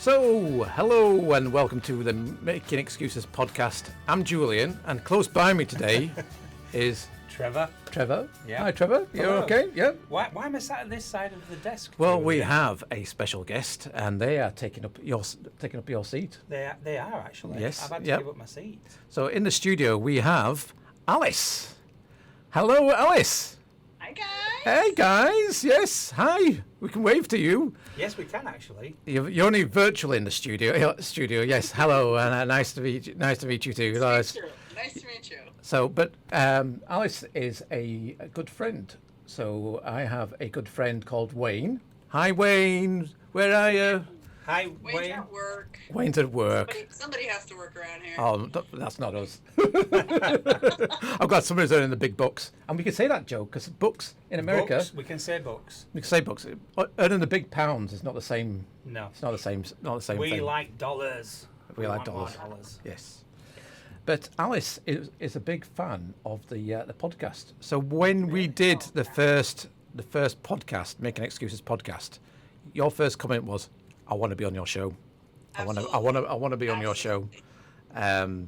So, hello and welcome to the Making Excuses podcast. I'm Julian, and close by me today is Trevor. Trevor. Yeah. Hi, Trevor. You're Hello. okay? Yeah. Why am I sat at this side of the desk? Well, we Julian? have a special guest, and they are taking up your seat. They are actually. Yes, I've had to yep. give up my seat. So, in the studio we have Alice. Hello, Alice. Hi guys. Hey, guys. Yes. Hi. We can wave to you. Yes, we can actually. You're only virtually in the studio. Yes. Hello, and nice to meet you. Nice to meet you too. Nice to meet you. So, but Alice is a good friend. So I have a good friend called Wayne. Hi, Wayne. Where are you? Hi, Wayne's Wayne. at work. Wayne's at work. Somebody has to work around here. Oh, that's not us. I've got somebody who's earning the big bucks, and we can say that joke because books in America. Books. We can say books. We can say books. Earning the big pounds is not the same. No. It's not the same. Not the same We thing. like dollars. We like want more dollars. Yes. But Alice is a big fan of the podcast. So when we did the first podcast, Making Excuses podcast, your first comment was, "I want to be on your show. I want to be on your show."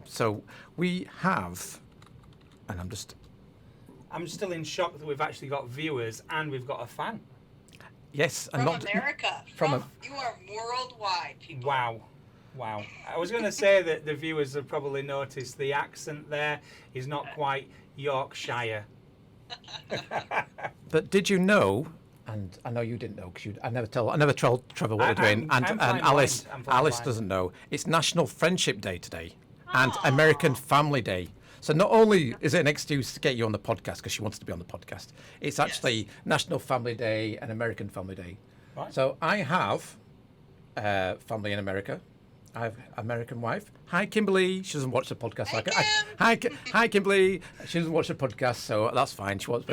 So we have, and I'm still in shock that we've actually got viewers and we've got a fan. yes, and From not America. You are worldwide, people. Wow. I was going to say that the viewers have probably noticed the accent there is not quite Yorkshire. But did you know? And I know you didn't know because I never told Trevor what we're doing, and Alice doesn't know. It's National Friendship Day today, and American Family Day. So not only is it an excuse to get you on the podcast because she wants to be on the podcast, it's actually National Family Day and American Family Day. Right. So I have family in America. I have an American wife. Hi, Kimberly. She doesn't watch the podcast. Hi, Kimberly. She doesn't watch the podcast, so that's fine. She wants,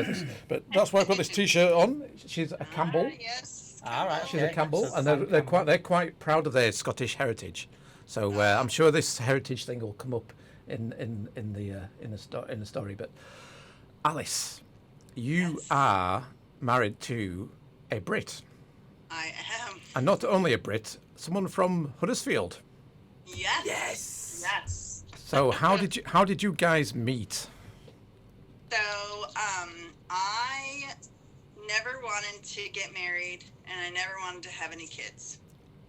but that's why I put this T-shirt on. She's a Campbell. Yes. All right. She's a Campbell, and they're quite proud of their Scottish heritage. So I'm sure this heritage thing will come up in the story. But Alice, you are married to a Brit, I am. and not only a Brit, someone from Huddersfield. Yes. Yes. So how did you guys meet? So, I never wanted to get married, and I never wanted to have any kids.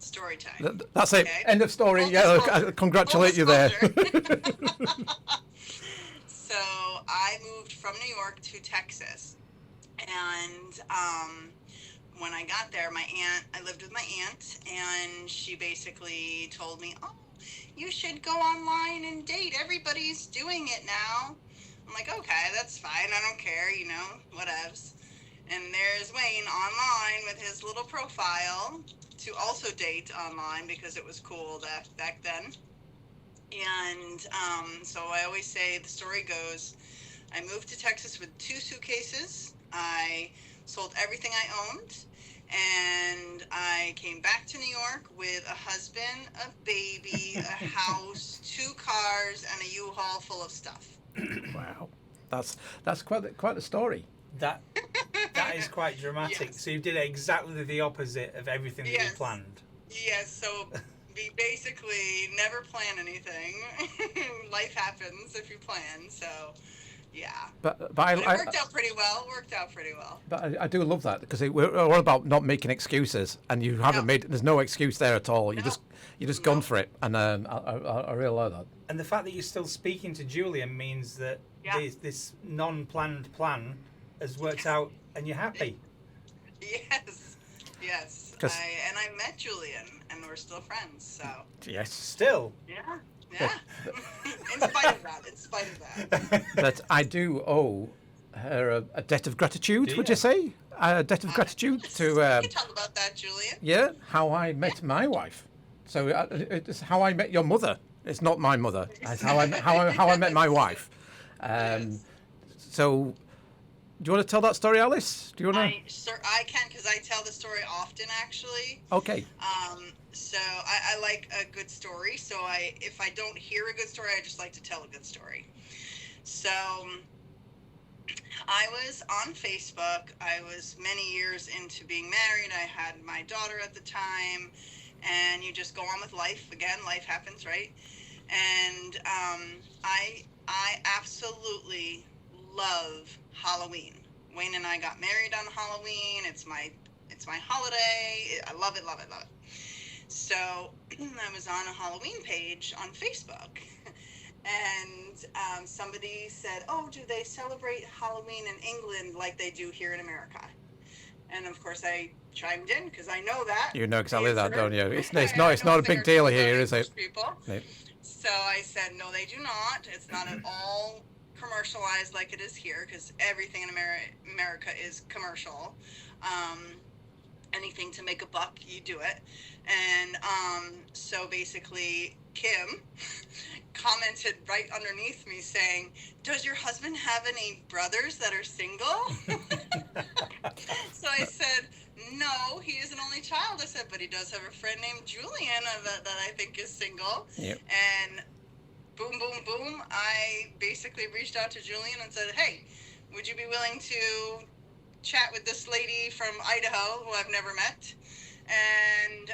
Story time. That's it. Okay. End of story. Full Yeah, disclosure. congratulate you there. So I moved from New York to Texas, and when I got there, I lived with my aunt, and she basically told me, "Oh, you should go online and date. Everybody's doing it now." I'm like, "Okay, that's fine. I don't care, whatevs." And there's Wayne online with his little profile to also date online because it was cool back then. And so I always say, the story goes, I moved to Texas with 2 suitcases. I sold everything I owned. And I came back to New York with a husband, a baby, a house, 2 cars, and a U-Haul full of stuff. Wow, that's quite the story. That is quite dramatic. Yes. So you did exactly the opposite of everything that you planned. Yes, so we basically never plan anything. Life happens if you plan, so yeah. But it worked out pretty well. But I do love that because we're all about not making excuses, and you haven't made. There's no excuse there at all. You just gone for it, and I really like that. And the fact that you're still speaking to Julian means that this non-planned plan has worked out, and you're happy. Yes. And I met Julian, and we're still friends. So. Yes. Still. Yeah. In spite of that. But I do owe her a debt of gratitude. Would you say a debt of gratitude to? You can talk about that, Julian. Yeah, how I met my wife. So it's how I met your mother. It's not my mother. It's how I met my wife. So, do you want to tell that story, Alice? Do you want to? I can, because I tell the story often, actually. Okay. So I like a good story. So if I don't hear a good story, I just like to tell a good story. So I was on Facebook. I was many years into being married. I had my daughter at the time, and you just go on with life. Again, life happens, right? And I absolutely love Halloween. Wayne and I got married on Halloween. It's my holiday. I love it, love it, love it. So I was on a Halloween page on Facebook, and somebody said, "Oh, do they celebrate Halloween in England like they do here in America?" And of course, I chimed in because I know that. You know exactly that, don't you? It's not a big English deal here, is it? People. Nope. So I said, no, they do not. It's not at all commercialized like it is here, because everything in America is commercial. Anything to make a buck, you do it. And so basically, Kim commented right underneath me saying, "Does your husband have any brothers that are single?" So I said, "No, he is an only child." I said, "But he does have a friend named Julian that I think is single." Yep. And boom, boom, boom, I basically reached out to Julian and said, "Hey, would you be willing to chat with this lady from Idaho who I've never met?" And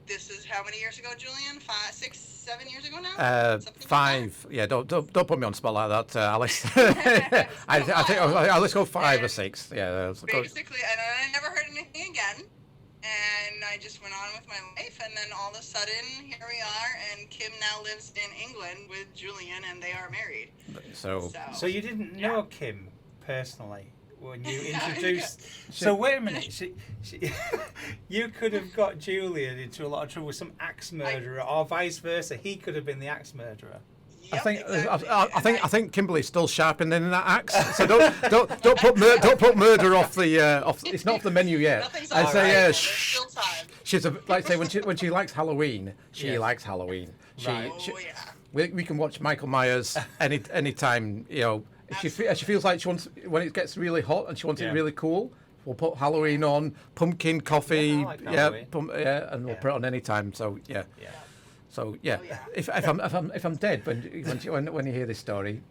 this is how many years ago, Julian? 5, 6, 7 years ago now? Something 5. Yeah, don't put me on spot like that, Alice. I think let's go 5 or 6. Yeah. Basically, and I never heard anything again. And I just went on with my life, and then all of a sudden, here we are, and Kim now lives in England with Julian, and they are married. So you didn't know Kim personally when you introduced... So wait a minute, you could have got Julian into a lot of trouble with some axe murderer, or vice versa. He could have been the axe murderer. Yep, exactly. I think Kimberly's still sharpening that axe. So don't put murder off the It's not off the menu yet. Nothing's I'd all say right. Still time. she's like say when she likes Halloween, she likes Halloween. Right. We can watch Michael Myers any time. You know, if she feels like she wants, when it gets really hot and she wants it really cool, we'll put Halloween on, pumpkin coffee, I like Halloween. and we'll put it on any time. So yeah. So yeah, if I'm dead when you hear this story,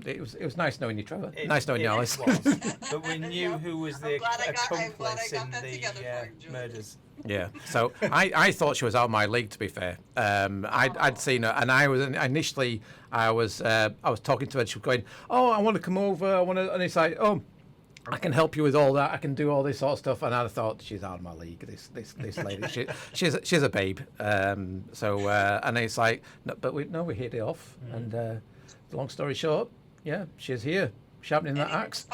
it was nice knowing you, Trevor. Nice knowing you, Alice. But we knew who was the accomplice in the murders. Yeah. So I thought she was out of my league, to be fair. I'd seen her, and I was talking to her, and she was going, "Oh, I want to come over. And it's like, oh, I can help you with all that. I can do all this sort of stuff." And I thought, she's out of my league. This lady, she's a babe. And it's like, no, but we're here to off. And long story short, yeah, she's here sharpening that axe.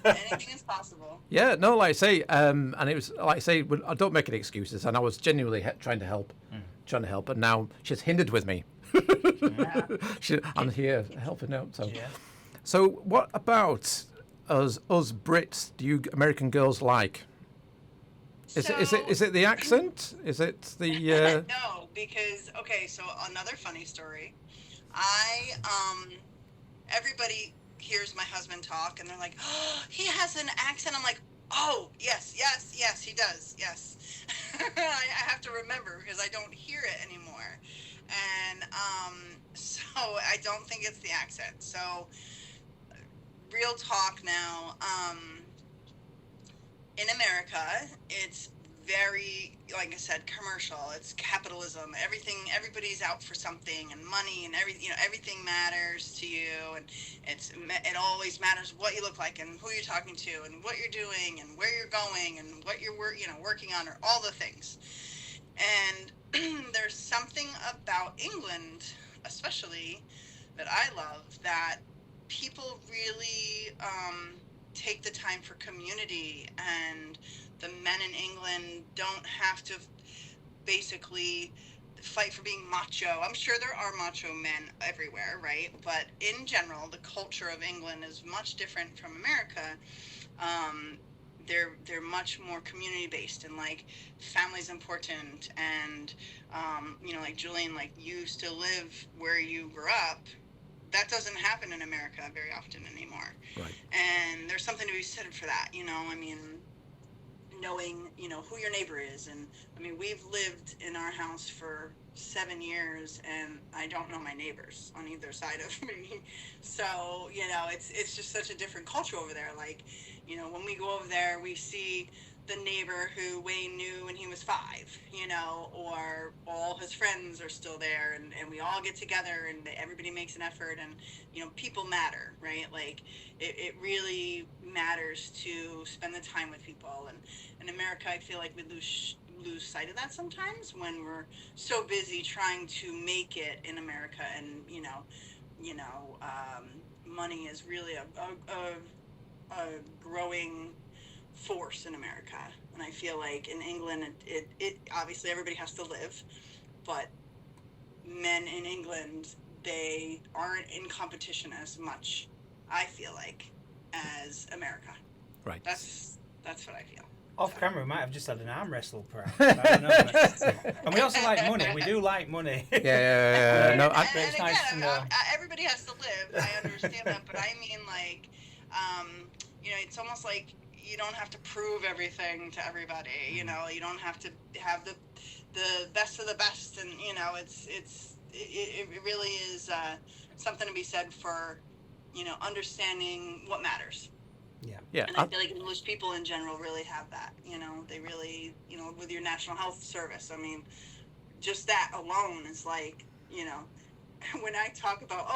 Anything is possible. Yeah, no, like I say, and it was like I say, I don't make any excuses, and I was genuinely trying to help, and now she's hindered with me. I'm here helping out. So what about us Brits? Do you American girls like? Is it the accent? Is it the? No, because so another funny story. Everybody hears my husband talk, and they're like, "Oh, he has an accent." I'm like, "Oh, yes, he does, yes." I have to remember because I don't hear it anymore, and so I don't think it's the accent. So, real talk now. In America, it's very, like I said, commercial. It's capitalism. Everybody's out for something, and money, and everything matters to you, and it always matters what you look like, and who you're talking to, and what you're doing, and where you're going, and what you're working on, or all the things. And there's something about England, especially, that I love, that people really take the time for community, and the men in England don't have to basically fight for being macho. I'm sure there are macho men everywhere, right? But in general, the culture of England is much different from America. They're much more community based, and like family's important, and like Julian, like you still live where you grew up. That doesn't happen in America very often anymore. Right. And there's something to be said for that, knowing, who your neighbor is. And we've lived in our house for 7 years, and I don't know my neighbors on either side of me. So, it's just such a different culture over there. Like, when we go over there, we see the neighbor who Wayne knew when he was 5, you know, or all his friends are still there, and we all get together and everybody makes an effort, and, you know, people matter, right? Like, it really matters to spend the time with people. And in America, I feel like we lose sight of that sometimes when we're so busy trying to make it in America. And, money is really a growing force in America. And I feel like in England, it obviously everybody has to live, but men in England, they aren't in competition as much, I feel like, as America. Right. That's what I feel. Off camera, we might have just had an arm wrestle, perhaps. I don't know. And we also like money. We do like money. Yeah. No, And again, everybody has to live. I understand that, but I mean, like, it's almost like you don't have to prove everything to everybody. You know, you don't have to have the best of the best, and it really is something to be said for, understanding what matters. Yeah. And I feel like English people in general really have that. They really, with your National Health Service, I mean, just that alone is like, when I talk about,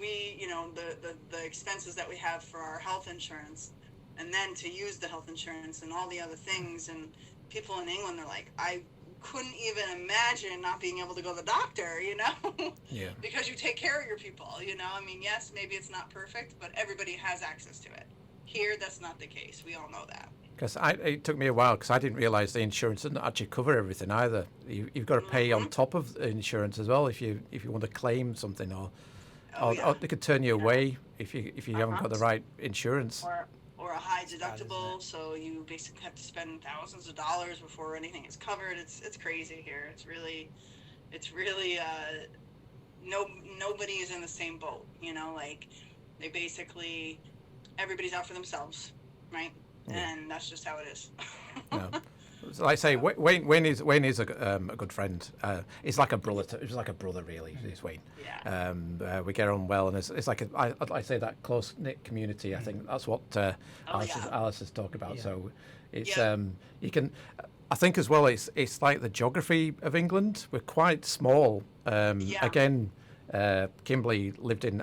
we, the expenses that we have for our health insurance, and then to use the health insurance and all the other things, and people in England are like, I couldn't even imagine not being able to go to the doctor, Yeah. because you take care of your people, I mean, yes, maybe it's not perfect, but everybody has access to it. Here, that's not the case. We all know that. Because it took me a while because I didn't realise the insurance didn't actually cover everything either. You've got to pay on top of the insurance as well if you want to claim something, or they could turn you away if you haven't got the right insurance. Or a high deductible, so you basically have to spend thousands of dollars before anything is covered. It's crazy here. It's really nobody is in the same boat. Like they basically. Everybody's out for themselves, right? Yeah. And that's just how it is. No. So like I say, Wayne is a good friend. He's like a brother. He's like a brother, really. He's Wayne. Yeah. We get on well, and it's like I say that close knit community. I think that's what Alice has talked about. Yeah. So it's you can. I think as well. It's like the geography of England. We're quite small. Again, Kimberly lived in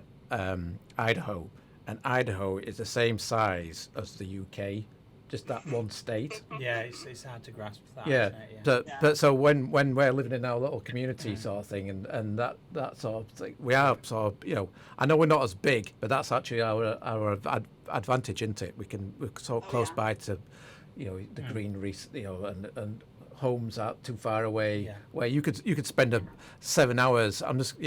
Idaho. And Idaho is the same size as the UK, just that one state. Yeah, it's hard to grasp that. Yeah, isn't it? But so when we're living in our little community sort of thing, and that sort of thing, we are sort of, I know we're not as big, but that's actually our advantage, isn't it? We're so close by to, the greenery, and homes out too far away, where you could spend 7 hours. I'm just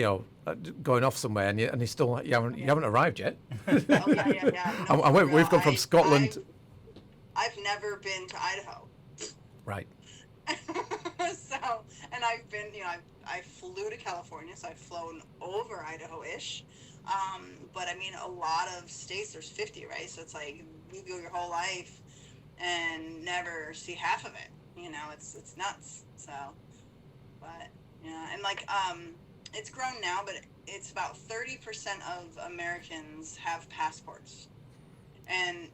going off somewhere, and you still you haven't arrived yet. No, and we've gone from Scotland. I've never been to Idaho. Right. So, and I've been, I flew to California, so I've flown over Idaho-ish. But I mean, a lot of states, there's 50, right? So it's like you go your whole life and never see half of it. It's nuts. So, but and like it's grown now, but it's about 30% of Americans have passports. And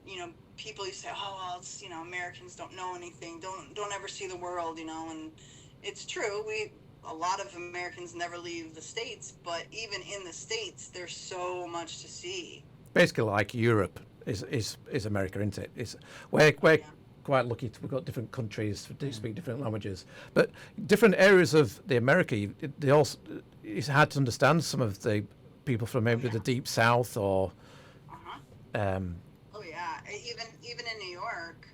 people used to say, it's Americans don't know anything, don't ever see the world, and it's true. A lot of Americans never leave the States, but even in the States, there's so much to see. Basically, like Europe is America, isn't it? We're quite lucky. We've got different countries who speak different languages, but different areas of the America. It's hard to understand some of the people from maybe the deep south or. Even in New York,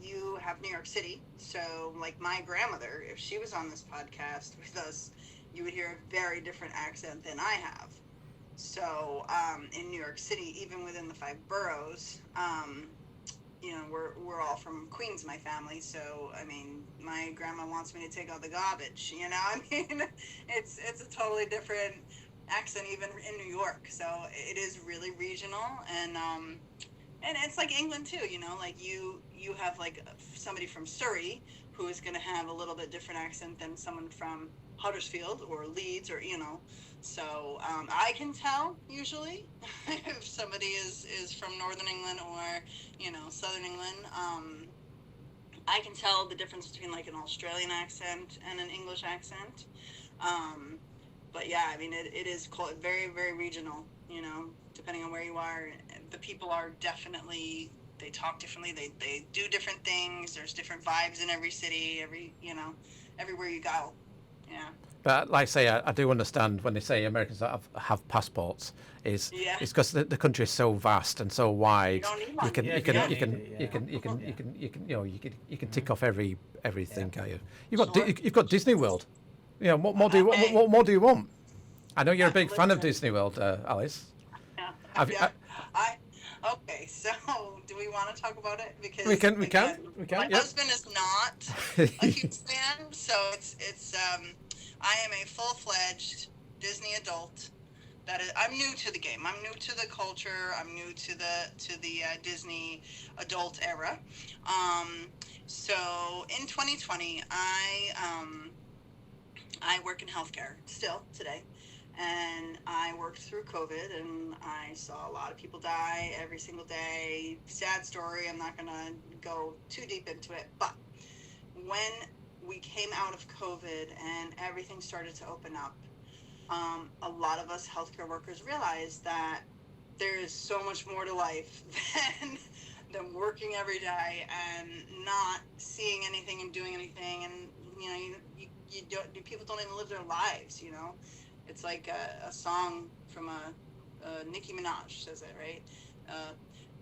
you have New York City. So, like my grandmother, if she was on this podcast with us, you would hear a very different accent than I have. So, in New York City, even within the 5 boroughs, we're all from Queens, my family. So, I mean, my grandma wants me to take out the garbage. I mean, it's a totally different accent even in New York. So it is really regional, and it's like England too. Like you have like somebody from Surrey who is going to have a little bit different accent than someone from Huddersfield or Leeds or, So I can tell usually if somebody is from Northern England or, Southern England. I can tell the difference between like an Australian accent and an English accent. But yeah, I mean, it is very, very regional, depending on where you are. The people are definitely, they talk differently. They do different things. There's different vibes in every city, everywhere you go. Yeah. But like I say, I do understand when they say Americans that have passports it's because the country is so vast and so wide. You can tick off everything. Can't you? You've got Disney World. What more do you what more do you want? I know you're a big fan of Disney World, Alice. Yeah. Okay, so do we want to talk about it? Because we can. My husband is not a huge fan, so it's I am a full-fledged Disney adult. I'm new to the game. I'm new to the culture. I'm new to the Disney adult era. So in 2020, I work in healthcare still today. And I worked through COVID, and I saw a lot of people die every single day. Sad story. I'm not going to go too deep into it. But when we came out of COVID and everything started to open up, a lot of us healthcare workers realized that there is so much more to life than working every day and not seeing anything and doing anything. And, people don't even live their lives, It's like a song from Nicki Minaj says it, right?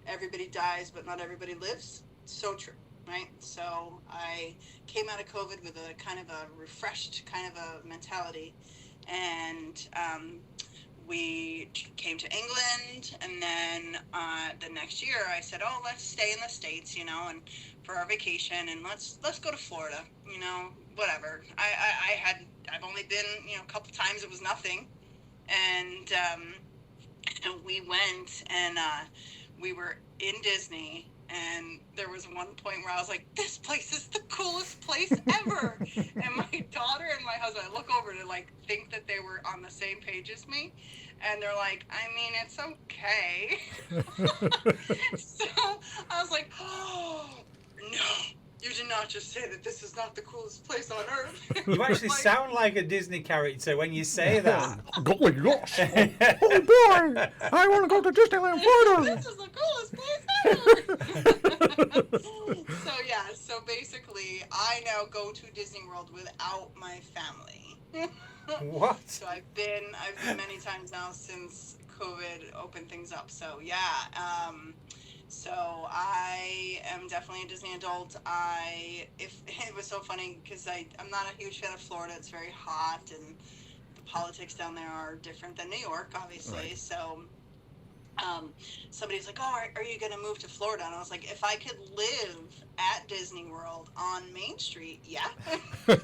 Everybody dies, but not everybody lives. So true, right? So I came out of COVID with a kind of a refreshed kind of a mentality. And we came to England. And then the next year I said, let's stay in the States, and for our vacation. And let's go to Florida, whatever. I've only been, a couple times. It was nothing. And we went and we were in Disney, and there was one point where I was like, this place is the coolest place ever. And my daughter and my husband, I look over to like think that they were on the same page as me. And they're like, I mean, it's okay. So I was like, oh, no. You did not just say that this is not the coolest place on earth. You actually sound like a Disney character when you say that. Golly gosh. Oh boy, I want to go to Disneyland, Florida. This is the coolest place ever. So basically, I now go to Disney World without my family. What? So I've been many times now since COVID opened things up. So So I am definitely a Disney adult. It was so funny because I'm not a huge fan of Florida. It's very hot, and the politics down there are different than New York, obviously. Right. So somebody's like, "Oh, are you going to move to Florida?" And I was like, "If I could live at Disney World on Main Street, yeah." but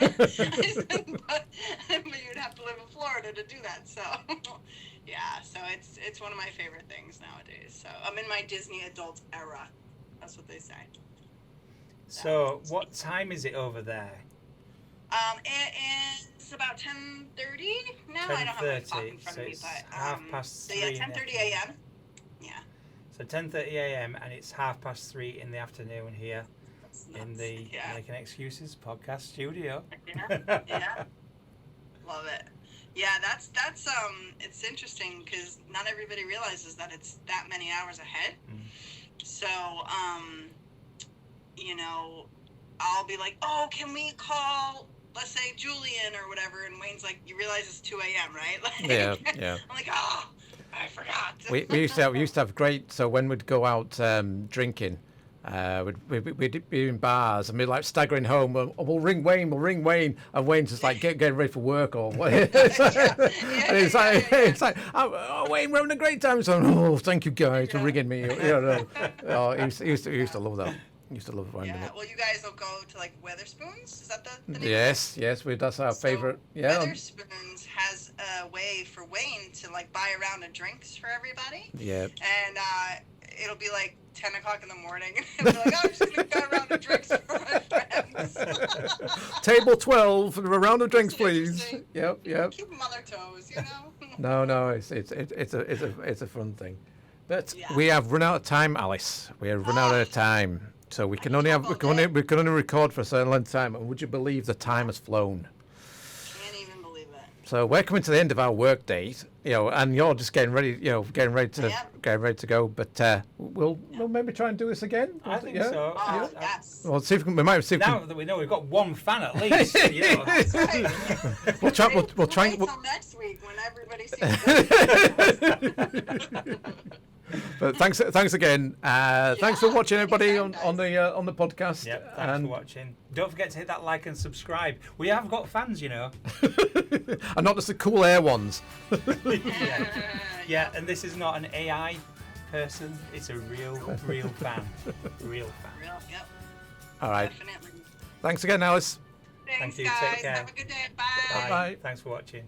you'd have to live in Florida to do that. So. Yeah, so it's one of my favorite things nowadays. So I'm in my Disney adult era. That's what they say. So what time is it over there? It is about 10:30 now. I don't have my clock in front of me, but 3:30. So yeah, 10:30 a.m. Yeah. So 10:30 a.m. and it's 3:30 in the afternoon here in the Making Excuses podcast studio. Yeah. Love it. Yeah, that's it's interesting because not everybody realizes that it's that many hours ahead. So, I'll be like, oh, can we call, let's say, Julian or whatever, and Wayne's like, you realize it's 2 a.m., right? Like, yeah. I'm like, oh, I forgot. We used to have great. So when we'd go out drinking. We'd be in bars and we'd like staggering home. We'll ring Wayne, and Wayne's just like getting ready for work or what. It's like, oh, Wayne, we're having a great time. So, oh, thank you guys for ringing me. He used to love that. He used to love it. Yeah, well, you guys will go to like Weatherspoons. Is that the name? Yes, that's our favorite. Yeah. Weatherspoons has a way for Wayne to like buy a round of drinks for everybody. Yeah. And it'll be like 10 o'clock in the morning. And be like, oh, I'm just going to go around and drinks for my friends. Table 12, a round of drinks, please. Interesting. Yep. Keep them on their toes, you know? No, it's a fun thing. But Yeah. we have run out of time, Alice. We have run out of time. So we can only record for a certain length of time. And would you believe the time has flown? Can't even believe it. So we're coming to the end of our work day, and you're just getting ready to go. But we'll maybe try and do this again. I think so. Oh, yes. Well, see if we might see if Now that we know we've got one fan at least, you know. That's right. we'll try. We'll try. Wait till next week when everybody sees But thanks again. Thanks for watching, everybody, on the podcast. Yep, thanks for watching. Don't forget to hit that like and subscribe. We have got fans, you know. And not just the cool air ones. Yeah, and this is not an AI person. It's a real fan. Real fan. Yep. All right. Definitely. Thanks again, Alice. Thanks, Thank you. guys. Take care. Have a good day. Bye. Bye. Thanks for watching.